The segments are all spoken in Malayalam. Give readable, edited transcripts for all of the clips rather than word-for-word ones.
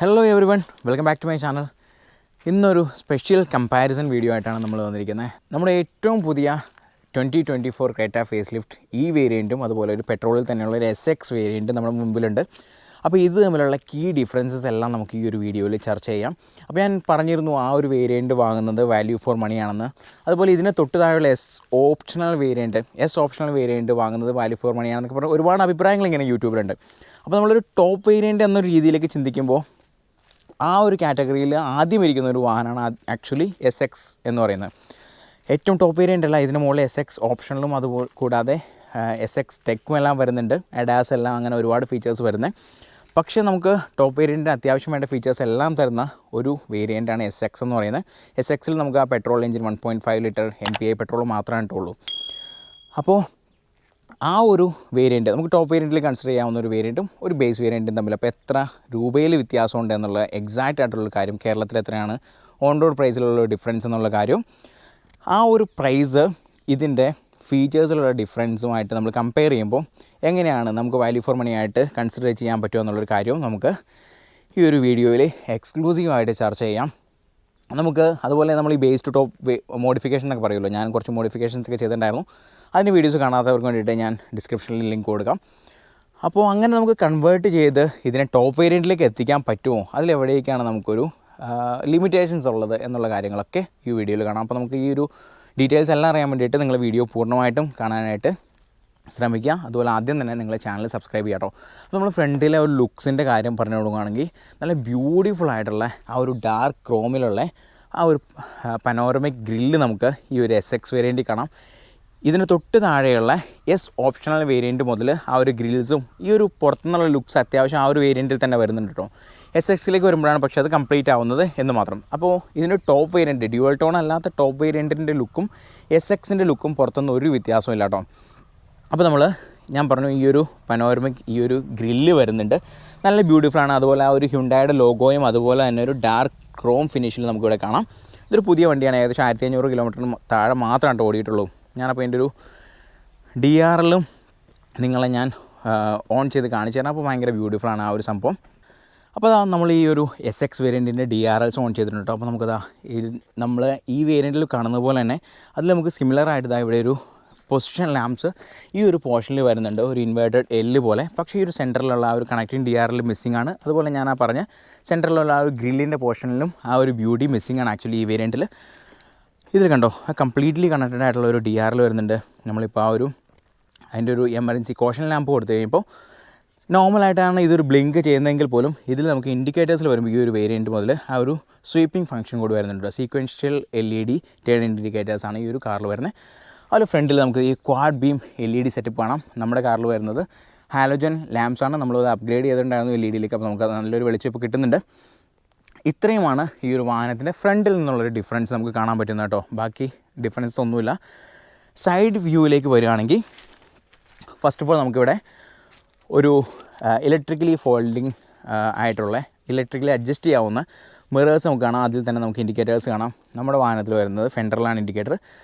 Hello everyone, welcome back to my channel. ഇന്നൊരു സ്പെഷ്യൽ കമ്പാരിസൺ വീഡിയോ ആയിട്ടാണ് നമ്മൾ വന്നിരിക്കുന്നത്. നമ്മുടെ ഏറ്റവും പുതിയ 2024 ക്രെറ്റ ഫേസ് ലിഫ്റ്റ് ഈ വേരിയൻറ്റും അതുപോലെ ഒരു പെട്രോളിൽ തന്നെയുള്ള ഒരു SX വേരിയൻറ്റും നമ്മുടെ മുമ്പിലുണ്ട്. അപ്പോൾ ഇത് തമ്മിലുള്ള കീ ഡിഫറൻസസ് എല്ലാം നമുക്ക് ഈ ഒരു വീഡിയോയിൽ ചർച്ച ചെയ്യാം. അപ്പോൾ ഞാൻ പറഞ്ഞിരുന്നു ആ ഒരു വേരിയൻറ്റ് വാങ്ങുന്നത് വാല്യൂ ഫോർ മണിയാണെന്ന്. അതുപോലെ ഇതിന് തൊട്ട് താഴെയുള്ള എസ് ഓപ്ഷണൽ വേരിയൻറ്റ് വാങ്ങുന്നത് വാല്യൂ ഫോർ മണിയാണെന്നൊക്കെ പറഞ്ഞാൽ ഒരുപാട് അഭിപ്രായങ്ങൾ ഇങ്ങനെ യൂട്യൂബിലുണ്ട്. അപ്പോൾ നമ്മളൊരു ടോപ്പ് വേരിയൻറ്റ് എന്നൊരു രീതിയിലേക്ക് ചിന്തിക്കുമ്പോൾ ആ ഒരു കാറ്റഗറിയിൽ ആദ്യം ഇരിക്കുന്ന ഒരു വാഹനമാണ് ആക്ച്വലി SX എന്ന് പറയുന്നത്. ഏറ്റവും ടോപ്പ് വേരിയൻ്റ് അല്ല, ഇതിന് മുകളിൽ SX ഓപ്ഷനിലും കൂടാതെ SX ടെക്കും എല്ലാം വരുന്നുണ്ട്, അഡാസ് എല്ലാം, അങ്ങനെ ഒരുപാട് ഫീച്ചേഴ്സ് വരുന്നത്. പക്ഷേ നമുക്ക് ടോപ്പ് വേരിയൻറ്റിന് അത്യാവശ്യം വേണ്ട ഫീച്ചേഴ്സ് എല്ലാം തരുന്ന ഒരു വേരിയൻ്റാണ് SX എന്ന് പറയുന്നത്. SXൽ നമുക്ക് ആ petrol engine 1.5 litre MPI petrol മാത്രമേ ഇട്ടുള്ളൂ. അപ്പോൾ ആ ഒരു വേരിയൻറ്റ് നമുക്ക് ടോപ്പ് വേരിയൻറ്റിൽ കൺസിഡർ ചെയ്യാവുന്ന ഒരു വേരിയൻറ്റും ഒരു ബേസ് വേരിയൻറ്റും തമ്മിൽ അപ്പോൾ എത്ര രൂപയിൽ വ്യത്യാസമുണ്ട് എന്നുള്ള എക്സാക്റ്റ് ആയിട്ടുള്ള കാര്യം, കേരളത്തിൽ എത്രയാണ് ഓൺ റോഡ് പ്രൈസിലുള്ള ഡിഫറൻസ് എന്നുള്ള കാര്യം, ആ ഒരു പ്രൈസ് ഇതിൻ്റെ ഫീച്ചേഴ്സിലുള്ള ഡിഫറൻസുമായിട്ട് നമ്മൾ കമ്പയർ ചെയ്യുമ്പോൾ എങ്ങനെയാണ് നമുക്ക് വാല്യൂ ഫോർ മണി ആയിട്ട് കൺസിഡർ ചെയ്യാൻ പറ്റുമോ എന്നുള്ളൊരു കാര്യവും നമുക്ക് ഈ ഒരു വീഡിയോയിൽ എക്സ്ക്ലൂസീവായിട്ട് ചർച്ച ചെയ്യാം. നമുക്ക് അതുപോലെ നമ്മൾ ഈ ബേസ് ടു ടോപ്പ് മോഡിഫിക്കേഷൻ എന്നൊക്കെ പറയുമല്ലോ, ഞാൻ കുറച്ച് മോഡിഫിക്കേഷൻസ് ഒക്കെ ചെയ്തിട്ടുണ്ടായിരുന്നു. അതിന് വീഡിയോസ് കാണാത്തവർക്ക് വേണ്ടിയിട്ട് ഞാൻ ഡിസ്ക്രിപ്ഷനിൽ ലിങ്ക് കൊടുക്കാം. അപ്പോൾ അങ്ങനെ നമുക്ക് കൺവേർട്ട് ചെയ്ത് ഇതിനെ ടോപ്പ് വേരിയൻറ്റിലേക്ക് എത്തിക്കാൻ പറ്റുമോ, അതിലെവിടേക്കാണ് നമുക്കൊരു ലിമിറ്റേഷൻസ് ഉള്ളത് എന്നുള്ള കാര്യങ്ങളൊക്കെ ഈ വീഡിയോയിൽ കാണാം. അപ്പോൾ നമുക്ക് ഈ ഒരു ഡീറ്റെയിൽസ് എല്ലാം അറിയാൻ വേണ്ടിയിട്ട് നിങ്ങൾ വീഡിയോ പൂർണ്ണമായിട്ടും കാണാനായിട്ട് ശ്രമിക്കുക. അതുപോലെ ആദ്യം തന്നെ നിങ്ങൾ ചാനൽ സബ്സ്ക്രൈബ് ചെയ്യാം കേട്ടോ. അപ്പോൾ നമ്മൾ ഫ്രണ്ടിലെ ഒരു ലുക്സിൻ്റെ കാര്യം പറഞ്ഞു കൊടുക്കുകയാണെങ്കിൽ നല്ല ബ്യൂട്ടിഫുൾ ആയിട്ടുള്ള ആ ഒരു ഡാർക്ക് ക്രോമിലുള്ള ആ ഒരു പനോരമിക് ഗ്രില്ല് നമുക്ക് ഈ ഒരു SX വേരിയൻറ്റിൽ കാണാം. ഇതിന് തൊട്ട് താഴെയുള്ള ഓപ്ഷണൽ വേരിയൻറ്റ് മുതൽ ആ ഒരു ഗ്രിൽസും ഈ ഒരു പുറത്തുനിന്നുള്ള ലുക്സ് അത്യാവശ്യം ആ ഒരു വേരിയൻറ്റിൽ തന്നെ വരുന്നുണ്ട് കേട്ടോ. SXലേക്ക് വരുമ്പോഴാണ് പക്ഷേ അത് കംപ്ലീറ്റ് ആവുന്നത് എന്ന് മാത്രം. അപ്പോൾ ഇതിൻ്റെ ടോപ്പ് വേരിയൻറ്റ്, ഡ്യുവൽ ടോൺ അല്ലാത്ത ടോപ്പ് വേരിയൻറ്റിൻ്റെ ലുക്കും SXൻ്റെ ലുക്കും പുറത്തുനിന്ന് ഒരു വ്യത്യാസമില്ല കേട്ടോ. അപ്പോൾ ഞാൻ പറഞ്ഞു ഈ ഒരു പനോരമിക് ഈ ഒരു ഗ്രില്ല് വരുന്നുണ്ട്, നല്ല ബ്യൂട്ടിഫുള്ളാണ്. അതുപോലെ ആ ഒരു ഹ്യുണ്ടായുടെ ലോഗോയും അതുപോലെ തന്നെ ഒരു ഡാർക്ക് ക്രോം ഫിനിഷിൽ നമുക്കിവിടെ കാണാം. ഇതൊരു പുതിയ വണ്ടിയാണ്, ഏകദേശം 1500 കിലോമീറ്ററിന് താഴെ മാത്രമാണ് ഓടിയിട്ടുള്ളൂ. ഞാനപ്പോൾ എൻ്റെ ഒരു DRLും നിങ്ങളെ ഞാൻ ഓൺ ചെയ്ത് കാണിച്ചു തരാം. അപ്പോൾ ഭയങ്കര ബ്യൂട്ടിഫുള്ളാണ് ആ ഒരു സംഭവം. അപ്പോൾ നമ്മൾ ഈ ഒരു SX വേരിയൻറ്റിൻ്റെ DRLs ഓൺ ചെയ്തിട്ടുണ്ട് കേട്ടോ. അപ്പോൾ നമുക്കതാ നമ്മൾ ഈ വേരിയൻറ്റിൽ കാണുന്ന പോലെ തന്നെ അതിൽ നമുക്ക് സിമിലറായിട്ട് ഇവിടെ ഒരു പൊസിഷൻ ലാംപ്സ് ഈ ഒരു പോർഷനിൽ വരുന്നുണ്ട്, ഒരു ഇൻവേർട്ടഡ് L പോലെ. പക്ഷേ ഈ ഒരു സെൻറ്ററിലുള്ള ആ ഒരു കണക്റ്റിംഗ് DRL മിസ്സിംഗ് ആണ്. അതുപോലെ ഞാൻ ആ പറഞ്ഞ സെൻറ്ററിലുള്ള ആ ഒരു ഗ്രില്ലിൻ്റെ പോർഷനിലും ആ ഒരു ബ്യൂട്ടി മിസ്സിംഗ് ആണ് ആക്ച്വലി ഈ വേരിയൻറ്റിൽ. ഇതിൽ കണ്ടോ, ആ കംപ്ലീറ്റ്ലി കണക്റ്റഡ് ആയിട്ടുള്ള ഒരു DRL വരുന്നുണ്ട്. നമ്മളിപ്പോൾ ആ ഒരു അതിൻ്റെ ഒരു എമർജൻസി കോഷൻ ലാമ്പ് കൊടുത്തു കഴിയുമ്പോൾ നോർമലായിട്ടാണ് ഇതൊരു ബ്ലിങ്ക് ചെയ്യുന്നതെങ്കിൽ പോലും ഇതിൽ നമുക്ക് ഇൻഡിക്കേറ്റേഴ്സിൽ വരുമ്പോൾ ഈ ഒരു വേരിയൻറ്റ് മുതൽ ആ ഒരു സ്വീപ്പിംഗ് ഫംഗ്ഷൻ കൂടി വരുന്നുണ്ട്. സീക്വൻഷ്യൽ LED ടേൺ ഇൻഡിക്കേറ്റേഴ്സാണ് ഈ ഒരു കാറിൽ വരുന്നത്. അതുപോലെ ഫ്രണ്ടിൽ നമുക്ക് ഈ ക്വാഡ് ബീം LED സെറ്റപ്പ് കാണാം. നമ്മുടെ കാറിൽ വരുന്നത് ഹാലോജൻ ലാംപ്സാണ്, നമ്മളത് അപ്ഗ്രേഡ് ചെയ്തിട്ടുണ്ടായിരുന്നു LEDയിലേക്ക്. അപ്പോൾ നമുക്ക് നല്ലൊരു വെളിച്ചം ഇപ്പോൾ കിട്ടുന്നുണ്ട്. ഇത്രയുമാണ് ഈ ഒരു വാഹനത്തിൻ്റെ ഫ്രണ്ടിൽ നിന്നുള്ളൊരു ഡിഫറൻസ് നമുക്ക് കാണാൻ പറ്റുന്നത് കേട്ടോ. ബാക്കി ഡിഫറൻസ് ഒന്നുമില്ല. സൈഡ് വ്യൂവിലേക്ക് വരികയാണെങ്കിൽ ഫസ്റ്റ് ഓഫ് ഓൾ നമുക്കിവിടെ ഒരു ഇലക്ട്രിക്കലി ഫോൾഡിങ് ആയിട്ടുള്ള ഇലക്ട്രിക്കലി അഡ്ജസ്റ്റ് ചെയ്യാവുന്ന മിറേഴ്സ് നമുക്ക് കാണാം. അതിൽ തന്നെ നമുക്ക് ഇൻഡിക്കേറ്റേഴ്സ് കാണാം. നമ്മുടെ വാഹനത്തിൽ വരുന്നത് ഫെൻഡറിലാണ് ഇൻഡിക്കേറ്റർ.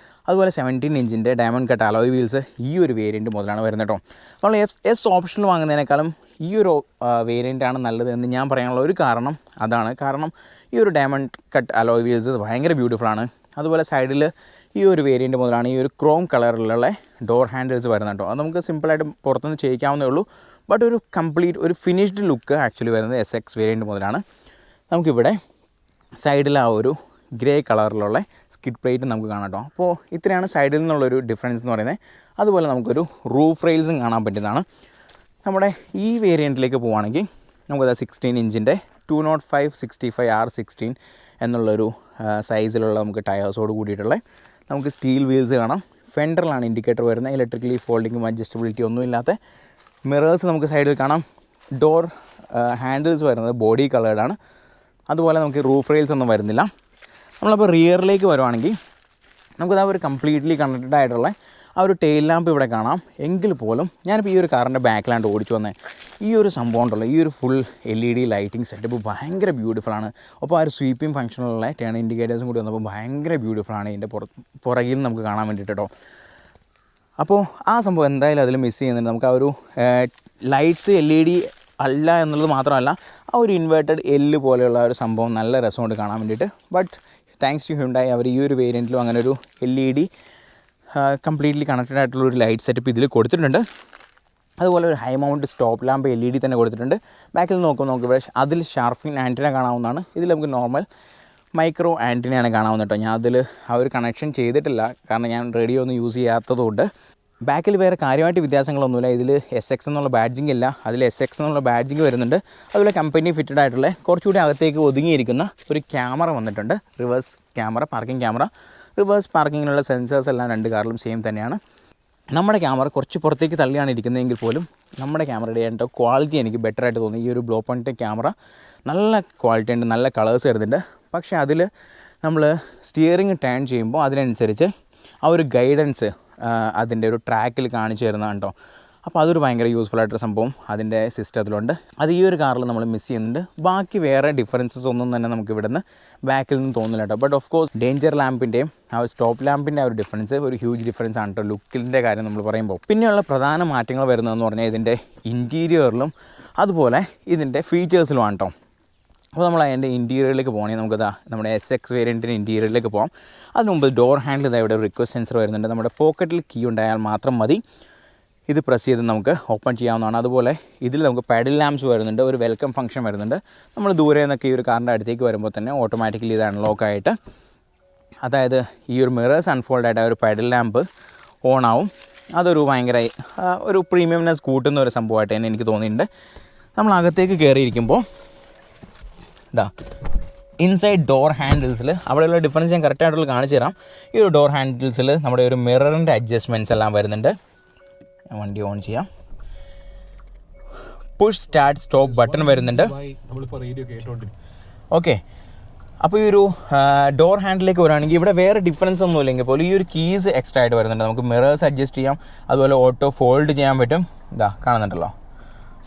അതുപോലെ 17 ഇഞ്ചിൻ്റെ ഡയമണ്ട് കട്ട് അലോയ് വീൽസ് ഈ ഒരു വേരിയൻറ്റ് മുതലാണ് വരുന്നത് കേട്ടോ. നമ്മൾ ഓപ്ഷനിൽ വാങ്ങുന്നതിനേക്കാളും ഈ ഒരു വേരിയൻ്റാണ് നല്ലത് എന്ന് ഞാൻ പറയാനുള്ള ഒരു കാരണം അതാണ്. കാരണം ഈ ഒരു ഡയമണ്ട് കട്ട് അലോയ് വീൽസ് ഭയങ്കര ബ്യൂട്ടിഫുള്ളാണ്. അതുപോലെ സൈഡിൽ ഈ ഒരു വേരിയൻറ്റ് മുതലാണ് ഈ ഒരു ക്രോം കളറിലുള്ള ഡോർ ഹാൻഡിൽസ് വരുന്നത് കേട്ടോ. അത് നമുക്ക് സിമ്പിളായിട്ട് പുറത്തുനിന്ന് ചെയ്യിക്കാവുന്നേ ഉള്ളൂ. ബട്ട് ഒരു കംപ്ലീറ്റ് ഒരു ഫിനിഷ്ഡ് ലുക്ക് ആക്ച്വലി വരുന്നത് SX വേരിയൻറ്റ് മുതലാണ്. നമുക്കിവിടെ സൈഡിൽ ആ ഒരു ഗ്രേ കളറിലുള്ള സ്കിഡ് പ്ലേറ്റ് നമുക്ക് കാണാം കേട്ടോ. അപ്പോൾ ഇത്രയാണ് സൈഡിൽ നിന്നുള്ളൊരു ഡിഫറൻസ് എന്ന് പറയുന്നത്. അതുപോലെ നമുക്കൊരു റൂഫ് റെയിൽസും കാണാൻ പറ്റുന്നതാണ്. നമ്മുടെ ഈ വേരിയൻറ്റിലേക്ക് പോവുകയാണെങ്കിൽ നമുക്കത് 16 ഇഞ്ചിൻ്റെ 205/65 R16 എന്നുള്ളൊരു സൈസിലുള്ള നമുക്ക് ടയേഴ്സോട് കൂടിയിട്ടുള്ള നമുക്ക് സ്റ്റീൽ വീൽസ് കാണാം. ഫെൻഡറിലാണ് ഇൻഡിക്കേറ്റർ വരുന്നത്. ഇലക്ട്രിക്കലി ഫോൾഡിങ്ങും അഡ്ജസ്റ്റബിലിറ്റി ഒന്നും ഇല്ലാത്ത മിറേഴ്സ് നമുക്ക് സൈഡിൽ കാണാം. ഡോർ ഹാൻഡിൽസ് വരുന്നത് ബോഡി കളേർഡാണ്. അതുപോലെ നമുക്ക് റൂഫ് റെയിൽസ് ഒന്നും വരുന്നില്ല. നമ്മളപ്പോൾ റിയറിലേക്ക് വരുവാണെങ്കിൽ നമുക്കത് ആ ഒരു കംപ്ലീറ്റ്ലി കണക്റ്റഡ് ആയിട്ടുള്ള ആ ഒരു ടെയിൽ ലാമ്പ് ഇവിടെ കാണാം. എങ്കിൽ പോലും ഞാനിപ്പോൾ ഈ ഒരു കാറിൻ്റെ ബാക്കിലാണ്ട് ഓടിച്ചു വന്നത് ഈ ഒരു സംഭവം ഉണ്ടല്ലോ, ഈ ഒരു ഫുൾ LED ലൈറ്റിംഗ് സെറ്റപ്പ് ഭയങ്കര ബ്യൂട്ടിഫുള്ളാണ്. അപ്പോൾ ആ ഒരു സ്വീപ്പിംഗ് ഫംഗ്ഷനുള്ള ടേൺ ഇൻഡിക്കേറ്റേഴ്സും കൂടി വന്നപ്പോൾ ഭയങ്കര ബ്യൂട്ടിഫുള്ളാണ് ഇതിൻ്റെ പുറകിൽ നമുക്ക് കാണാൻ വേണ്ടിയിട്ട് കേട്ടോ. അപ്പോൾ ആ സംഭവം എന്തായാലും അതിൽ മിസ് ചെയ്യുന്നുണ്ട്. നമുക്ക് ആ ഒരു ലൈറ്റ്സ് LED അല്ല എന്നുള്ളത് മാത്രമല്ല ആ ഒരു ഇൻവേർട്ടഡ് എല്ല് പോലെയുള്ള ഒരു സംഭവം നല്ല രസമുണ്ട് കാണാൻ വേണ്ടിയിട്ട്. ബട്ട് താങ്ക്സ് ടു ഹ്യുണ്ടായി അവർ ഈ ഒരു വേരിയൻറ്റിലും അങ്ങനെ ഒരു LED കംപ്ലീറ്റ്ലി കണക്റ്റഡ് ആയിട്ടുള്ള ഒരു ലൈറ്റ് സെറ്റപ്പ് ഇതിൽ കൊടുത്തിട്ടുണ്ട്. അതുപോലെ ഒരു high mount stop lamp LED തന്നെ കൊടുത്തിട്ടുണ്ട്. ബാക്കിൽ നോക്കുമ്പോൾ അതിൽ ഷാർഫിൻ ആൻറ്റിന കാണാവുന്നതാണ്. ഇതിൽ നമുക്ക് നോർമൽ മൈക്രോ ആൻറ്റിനയാണ് കാണാവുന്നത് കേട്ടോ. ഞാൻ അതിൽ ആ ഒരു കണക്ഷൻ ചെയ്തിട്ടില്ല, കാരണം ഞാൻ റേഡിയോ ഒന്നും യൂസ് ചെയ്യാത്തതുകൊണ്ട്. ബാക്കിൽ വേറെ കാര്യമായിട്ട് വ്യത്യാസങ്ങളൊന്നുമില്ല. ഇതിൽ SX എന്നുള്ള ബാഡ്ജിങ് ഇല്ല, അതിൽ SX എന്നുള്ള ബാഡ്ജിങ് വരുന്നുണ്ട്. അതുപോലെ കമ്പനി ഫിറ്റഡ് ആയിട്ടുള്ള കുറച്ചുകൂടി അകത്തേക്ക് ഒതുങ്ങിയിരിക്കുന്ന ഒരു ക്യാമറ വന്നിട്ടുണ്ട്, reverse camera, parking camera. Reverse പാർക്കിങ്ങിനുള്ള സെൻസേഴ്സ് എല്ലാം രണ്ട് കാറിലും സെയിം തന്നെയാണ്. നമ്മുടെ ക്യാമറ കുറച്ച് പുറത്തേക്ക് തള്ളിയാണ് ഇരിക്കുന്നതെങ്കിൽ പോലും നമ്മുടെ ക്യാമറയുടെ എൻ്റെ ക്വാളിറ്റി എനിക്ക് ബെറ്ററായിട്ട് തോന്നി. ഈ ഒരു ബ്ലോ പോയിൻ്റ് ക്യാമറ നല്ല ക്വാളിറ്റി ഉണ്ട്, നല്ല കളേഴ്സ് വരുന്നുണ്ട്. പക്ഷേ അതിൽ നമ്മൾ സ്റ്റിയറിങ് ടേൺ ചെയ്യുമ്പോൾ അതിനനുസരിച്ച് ആ ഒരു ഗൈഡൻസ് അതിൻ്റെ ഒരു ട്രാക്കിൽ കാണിച്ചു തരുന്നതാണ് കേട്ടോ. അപ്പോൾ അതൊരു ഭയങ്കര യൂസ്ഫുൾ ആയിട്ടൊരു സംഭവം അതിൻ്റെ സിസ്റ്റത്തിലുണ്ട്. അത് ഈ ഒരു കാറിൽ നമ്മൾ മിസ് ചെയ്യുന്നുണ്ട്. ബാക്കി വേറെ ഡിഫറൻസസ് ഒന്നും തന്നെ നമുക്ക് ഇവിടുന്ന് ബാക്കിൽ നിന്ന് തോന്നില്ല കേട്ടോ. ബട്ട് ഓഫ് കോഴ്സ് ഡേഞ്ചർ ലാമ്പിൻ്റെയും ആ ഒരു സ്റ്റോപ്പ് ലാമ്പിൻ്റെ ആ ഒരു ഡിഫറൻസ് ഒരു ഹ്യൂജ് ഡിഫറൻസ് ആണ് കേട്ടോ ലുക്കിൻ്റെ കാര്യം നമ്മൾ പറയുമ്പോൾ. പിന്നെയുള്ള പ്രധാന മാറ്റങ്ങൾ വരുന്നതെന്ന് പറഞ്ഞാൽ ഇതിൻ്റെ ഇൻറ്റീരിയറിലും അതുപോലെ ഇതിൻ്റെ ഫീച്ചേഴ്സിലുമാണ് കേട്ടോ. അപ്പോൾ നമ്മൾ അതിൻ്റെ ഇൻറ്റീരിയറിലേക്ക് പോകണമെങ്കിൽ നമുക്കതാ നമ്മുടെ SX വേരിയൻറ്റിൻ്റെ ഇൻറ്റീരിയറിലേക്ക് പോകാം. അതിന് മുമ്പ് ഡോർ ഹാൻഡിൽ ഇതാ ഇവിടെ ഒരു റിക്വസ്റ്റ് സെൻസർ വരുന്നുണ്ട്. നമ്മുടെ പോക്കറ്റിൽ കീ ഉണ്ടായാൽ മാത്രം മതി ഇത് പ്രസ് ചെയ്ത് നമുക്ക് ഓപ്പൺ ചെയ്യാവുന്നതാണ്. അതുപോലെ ഇതിൽ നമുക്ക് പാഡിൽ ലാംപ്സ് വരുന്നുണ്ട്, ഒരു വെൽക്കം ഫംഗ്ഷൻ വരുന്നുണ്ട്. നമ്മൾ ദൂരെ നിന്നൊക്കെ ഈ ഒരു കാറിൻ്റെ അടുത്തേക്ക് വരുമ്പോൾ തന്നെ ഓട്ടോമാറ്റിക്കലി ഇത് അൺലോക്ക് ആയിട്ട്, അതായത് ഈ ഒരു മിറേഴ്സ് അൺഫോൾഡ് ആയിട്ട് ആ ഒരു പാഡിൽ ലാമ്പ് ഓൺ ആവും. അതൊരു ഭയങ്കര ഒരു പ്രീമിയംനെസ് കൂട്ടുന്ന ഒരു സംഭവമായിട്ട് തന്നെ എനിക്ക് തോന്നിയിട്ടുണ്ട്. നമ്മൾ അകത്തേക്ക് കയറിയിരിക്കുമ്പോൾ ഇതാ ഇൻസൈഡ് ഡോർ ഹാൻഡിൽസിൽ അവിടെയുള്ള ഡിഫറൻസ് ഞാൻ കറക്റ്റായിട്ടുള്ള കാണിച്ചു തരാം. ഈ ഒരു ഡോർ ഹാൻഡിൽസിൽ നമ്മുടെ ഒരു മിററിൻ്റെ അഡ്ജസ്റ്റ്മെൻറ്റ്സ് എല്ലാം വരുന്നുണ്ട്. വണ്ടി ഓൺ ചെയ്യാം. പുഷ് സ്റ്റാർട്ട് സ്റ്റോപ്പ് ബട്ടൺ വരുന്നുണ്ട്. ഓക്കെ, അപ്പോൾ ഈ ഒരു ഡോർ ഹാൻഡിലേക്ക് വരികയാണെങ്കിൽ ഇവിടെ വേറെ ഡിഫറൻസ് ഒന്നും ഇല്ലെങ്കിൽ പോലും ഈ ഒരു കീസ് എക്സ്ട്രാ ആയിട്ട് വരുന്നുണ്ട്. നമുക്ക് മിറേഴ്സ് അഡ്ജസ്റ്റ് ചെയ്യാം, അതുപോലെ ഓട്ടോ ഫോൾഡ് ചെയ്യാൻ പറ്റും. ഇതാ കാണുന്നുണ്ടല്ലോ,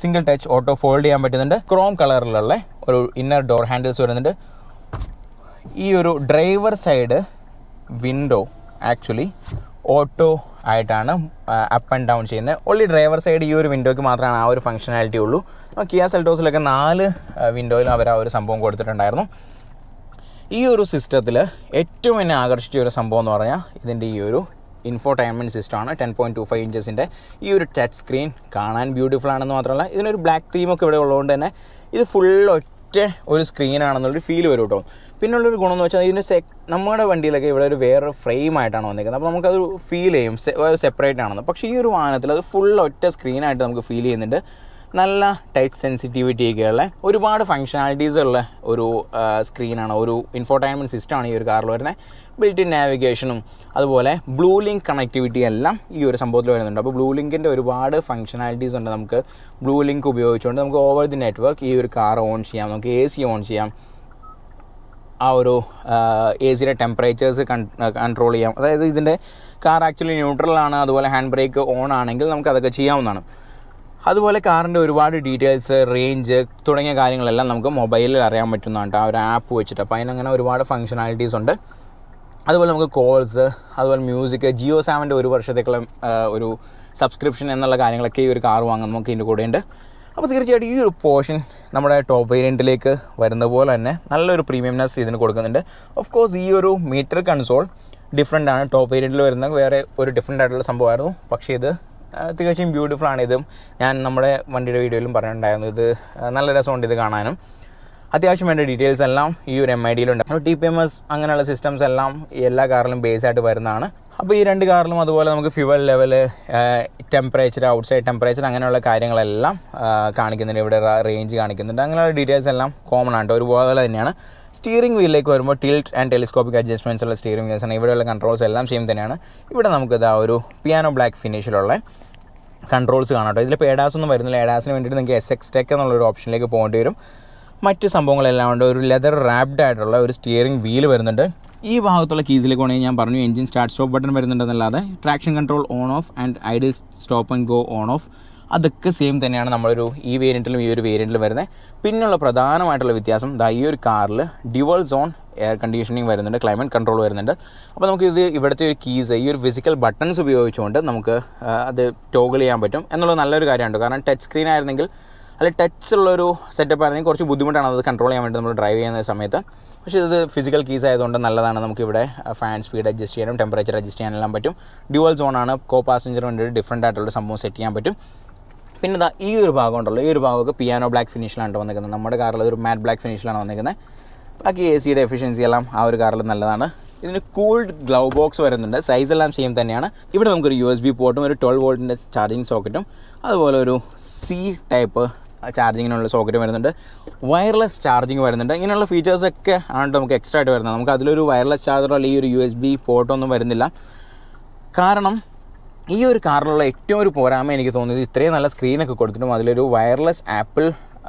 സിംഗിൾ ടച്ച് ഓട്ടോ ഫോൾഡ് ചെയ്യാൻ പറ്റുന്നുണ്ട്. ക്രോം കളറിലുള്ള ഒരു ഇന്നർ ഡോർ ഹാൻഡിൽസ് വരുന്നുണ്ട്. ഈ ഒരു driver side window actually auto ആയിട്ടാണ് അപ്പ് ആൻഡ് ഡൗൺ ചെയ്യുന്നത്. ഓൺലി ഡ്രൈവർ സൈഡ് ഈ ഒരു വിൻഡോയ്ക്ക് മാത്രമാണ് ആ ഒരു ഫംഗ്ഷനാലിറ്റി ഉള്ളൂ. കിയ സെൽറ്റോസിലൊക്കെ 4 വിൻഡോയിലും അവർ ആ ഒരു സംഭവം കൊടുത്തിട്ടുണ്ടായിരുന്നു. ഈ ഒരു സിസ്റ്റത്തിൽ ഏറ്റവും എന്നെ ആകർഷിച്ച ഒരു സംഭവം എന്ന് പറഞ്ഞാൽ ഇതിൻ്റെ ഈ ഒരു ഇൻഫോടൈൻമെൻറ്റ് സിസ്റ്റമാണ്. 10.25 ഇഞ്ചസിൻ്റെ ഈ ഒരു ടച്ച് സ്ക്രീൻ കാണാൻ ബ്യൂട്ടിഫുൾ ആണെന്ന് മാത്രമല്ല ഇതിനൊരു ബ്ലാക്ക് തീമൊക്കെ ഇവിടെ ഉള്ളതുകൊണ്ട് തന്നെ ഇത് ഫുൾ ഒറ്റ ഒരു സ്ക്രീനാണെന്നുള്ളൊരു ഫീൽ വരും കേട്ടോ. പിന്നുള്ളൊരു ഗുണമെന്ന് വെച്ചാൽ ഇതിൻ്റെ നമ്മുടെ വണ്ടിയിലൊക്കെ ഇവിടെ ഒരു വേറെ ഫ്രെയിം ആയിട്ടാണ് വന്നിരിക്കുന്നത്. അപ്പോൾ നമുക്കത് ഫീൽ ചെയ്യും സെപ്പറേറ്റ് ആണെന്ന്. പക്ഷേ ഈ ഒരു വാഹനത്തിൽ അത് ഫുൾ ഒറ്റ സ്ക്രീനായിട്ട് നമുക്ക് ഫീൽ ചെയ്യുന്നുണ്ട്. നല്ല ടച്ച് സെൻസിറ്റിവിറ്റിയൊക്കെയുള്ള ഒരുപാട് ഫങ്ഷനാലിറ്റീസ് ഉള്ള ഒരു സ്ക്രീനാണ്, ഒരു ഇൻഫോടൈൻമെൻറ്റ് സിസ്റ്റമാണ് ഈ ഒരു കാറിൽ വരുന്നത്. ബിൽറ്റ് ഇൻ നാവിഗേഷനും അതുപോലെ ബ്ലൂ ലിങ്ക് കണക്ടിവിറ്റി എല്ലാം ഈ ഒരു സംഭവത്തിൽ വരുന്നുണ്ട്. അപ്പോൾ ബ്ലൂ ലിങ്കിൻ്റെ ഒരുപാട് ഫങ്ഷനാലിറ്റീസ് ഉണ്ട്. നമുക്ക് ബ്ലൂ ലിങ്ക് ഉപയോഗിച്ചുകൊണ്ട് നമുക്ക് ഓവർ ദി നെറ്റ്വർക്ക് ഈ ഒരു കാർ ഓൺ ചെയ്യാം, നമുക്ക് AC ഓൺ ചെയ്യാം, ആ ഒരു AC-യുടെ ടെമ്പറേച്ചേഴ്സ് കൺട്രോൾ ചെയ്യാം. അതായത് ഇതിൻ്റെ കാർ ആക്ച്വലി ന്യൂട്രലാണ്, അതുപോലെ ഹാൻഡ് ബ്രേക്ക് ഓൺ ആണെങ്കിൽ നമുക്കതൊക്കെ ചെയ്യാവുന്നതാണ്. അതുപോലെ കാറിൻ്റെ ഒരുപാട് ഡീറ്റെയിൽസ്, റേഞ്ച് തുടങ്ങിയ കാര്യങ്ങളെല്ലാം നമുക്ക് മൊബൈലിൽ അറിയാൻ പറ്റുന്നതാണ് ആ ഒരു ആപ്പ് വെച്ചിട്ട്. അപ്പോൾ അതിനങ്ങനെ ഒരുപാട് ഫങ്ഷനാലിറ്റീസ് ഉണ്ട്. അതുപോലെ നമുക്ക് കോൾസ്, അതുപോലെ മ്യൂസിക്, ജിയോ സാവൻ്റെ 1 വർഷത്തേക്കുള്ള ഒരു സബ്സ്ക്രിപ്ഷൻ എന്നുള്ള കാര്യങ്ങളൊക്കെ ഈ ഒരു കാർ വാങ്ങാൻ നമുക്ക് ഇതിൻ്റെ കൂടെ ഉണ്ട്. അപ്പോൾ തീർച്ചയായിട്ടും ഈ ഒരു പോർഷൻ നമ്മുടെ ടോപ്പ് വേരിയൻറ്റിലേക്ക് വരുന്ന പോലെ തന്നെ നല്ലൊരു പ്രീമിയംനെസ് ഇതിന് കൊടുക്കുന്നുണ്ട്. ഓഫ് കോഴ്സ് ഈ ഒരു മീറ്റർ കൺസോൾ ഡിഫറെൻ്റ് ആണ്. ടോപ്പ് വേരിയൻറ്റിൽ വരുന്ന വേറെ ഒരു ഡിഫറെൻ്റ് ആയിട്ടുള്ള സംഭവമായിരുന്നു. പക്ഷേ ഇത് തികച്ചും ബ്യൂട്ടിഫുള്ളാണ്. ഇതും ഞാൻ നമ്മുടെ വണ്ടിയുടെ വീഡിയോയിലും പറഞ്ഞിട്ടുണ്ടായിരുന്നു. ഇത് നല്ല രസമുണ്ട് ഇത് കാണാനും. അത്യാവശ്യം വേണ്ട ഡീറ്റെയിൽസ് എല്ലാം ഈ ഒരു MID-യിലുണ്ട്. TPMS അങ്ങനെയുള്ള സിസ്റ്റംസ് എല്ലാം എല്ലാ കാറിലും ബേസ് ആയിട്ട് വരുന്നതാണ്. അപ്പോൾ ഈ 2 കാറിലും അതുപോലെ നമുക്ക് fuel level, temperature, outside temperature അങ്ങനെയുള്ള കാര്യങ്ങളെല്ലാം കാണിക്കുന്നുണ്ട്. ഇവിടെ റേഞ്ച് കാണിക്കുന്നുണ്ട്. അങ്ങനെയുള്ള ഡീറ്റെയിൽസ് എല്ലാം കോമൺ ആണ്, ഒരുപോലെ തന്നെയാണ്. സ്റ്റിയറിംഗ് വീലിലേക്ക് വരുമ്പോൾ ടിൽറ്റ് ആൻഡ് ടെലിസ്കോപ്പിക് അഡ്ജസ്റ്റ്മെൻറ്റ്സ് ഉള്ള സ്റ്റിയറിംഗ് വീൽസാണ്. ഇവിടെയുള്ള കൺട്രോൾസ് എല്ലാം സെയിം തന്നെയാണ്. ഇവിടെ നമുക്കിത് ആ ഒരു പിയാനോ ബ്ലാക്ക് ഫിനിഷിലുള്ള കൺട്രോൾസ് കാണാം കേട്ടോ. ഇതിൽ ADAS ഒന്നും വരുന്നില്ല. ADASന് വേണ്ടിയിട്ട് നിങ്ങൾക്ക് SX ടെക് എന്നുള്ളൊരു ഓപ്ഷനിലേക്ക് പോകേണ്ടി വരും. മറ്റ് സംഭവങ്ങളെല്ലാം ഉണ്ട്. ഒരു ലെതർ റാപ്ഡ് ആയിട്ടുള്ള ഒരു സ്റ്റിയറിംഗ് വീൽ വരുന്നുണ്ട്. ഈ ഭാഗത്തുള്ള കീസിലേക്ക് വേണമെങ്കിൽ ഞാൻ പറഞ്ഞു എഞ്ചിൻ സ്റ്റാർട്ട് സ്റ്റോപ്പ് ബട്ടൺ വരുന്നുണ്ടെന്നല്ലാതെ traction control on off and idle stop and go on off അതൊക്കെ സെയിം തന്നെയാണ് നമ്മളൊരു ഈ വേരിയൻറ്റിലും ഈ ഒരു വേരിയൻറ്റിലും വരുന്നത്. പിന്നുള്ള പ്രധാനമായിട്ടുള്ള വ്യത്യാസം ഈ ഒരു കാറിൽ ഡ്യുവൽ സോൺ എയർ കണ്ടീഷനിങ് വരുന്നുണ്ട്, ക്ലൈമറ്റ് കൺട്രോൾ വരുന്നുണ്ട്. അപ്പോൾ നമുക്കിത് ഇവിടുത്തെ ഒരു കീസ് ഈ ഒരു ഫിസിക്കൽ ബട്ടൺസ് ഉപയോഗിച്ചുകൊണ്ട് നമുക്ക് അത് ടോഗിൾ ചെയ്യാൻ പറ്റും എന്നുള്ളത് നല്ലൊരു കാര്യമുണ്ട്. കാരണം ടച്ച് സ്ക്രീൻ ആയിരുന്നെങ്കിൽ അല്ല ടച്ചുള്ളൊരു സെറ്റപ്പ് ആണെങ്കിൽ കുറച്ച് ബുദ്ധിമുട്ടാണ് അത് കൺട്രോൾ ചെയ്യാൻ വേണ്ടി നമ്മൾ ഡ്രൈവ് ചെയ്യുന്ന സമയത്ത്. പക്ഷേ ഇത് ഫിസിക്കൽ കീസ് ആയതുകൊണ്ട് നല്ലതാണ്. നമുക്കിവിടെ ഫാൻ സ്പീഡ് അഡ്ജസ്റ്റ് ചെയ്യാനും ടെമ്പറേച്ചർ അഡ്ജസ്റ്റ് ചെയ്യാനെല്ലാം പറ്റും. ഡ്യുവൽ സോണാണ്. കോ പാസഞ്ചർ വേണ്ടി ഡിഫറൻ്റ് ആയിട്ടുള്ള സംഭവം സെറ്റ് ചെയ്യാൻ പറ്റും. പിന്നെ ഇതാ ഈ ഒരു ഭാഗം ഉണ്ടല്ലോ, ഈ ഒരു ഭാഗമൊക്കെ പിയാനോ ബ്ലാക്ക് ഫിനിഷിലാണ് വന്നിരിക്കുന്നത്. നമ്മുടെ കാറിൽ ഒരു മാറ്റ് ബ്ലാക്ക് ഫിനിഷിലാണ് വന്നിരിക്കുന്നത്. ബാക്കി എ സിയുടെ എഫിഷ്യൻസി എല്ലാം ആ ഒരു കാറിൽ നല്ലതാണ്. ഇതിന് കൂൾഡ് ഗ്ലൗ ബോക്സ് വരുന്നുണ്ട്. സൈസ് എല്ലാം സെയിം തന്നെയാണ്. ഇവിടെ നമുക്കൊരു USB പോർട്ടും ഒരു 12 വോൾട്ടിൻ്റെ ചാർജിങ് സോക്കറ്റും അതുപോലെ ഒരു C ടൈപ്പ് ചാർജിങ്ങിനുള്ള സോക്കറ്റും വരുന്നുണ്ട്. വയർലെസ് ചാർജിങ് വരുന്നുണ്ട്. ഇങ്ങനെയുള്ള ഫീച്ചേഴ്സൊക്കെ ആണ് നമുക്ക് എക്സ്ട്രാ ആയിട്ട് വരുന്നത്. നമുക്ക് അതിലൊരു വയർലെസ് ചാർജറോ അല്ലെങ്കിൽ ഒരു USB പോർട്ടൊന്നും വരുന്നില്ല. കാരണം ഈ ഒരു കാറിലുള്ള ഏറ്റവും ഒരു പോരായ്മ എനിക്ക് തോന്നിയത് ഇത്രയും നല്ല സ്ക്രീനൊക്കെ കൊടുത്തിട്ടും അതിലൊരു വയർലെസ് ആപ്പിൾ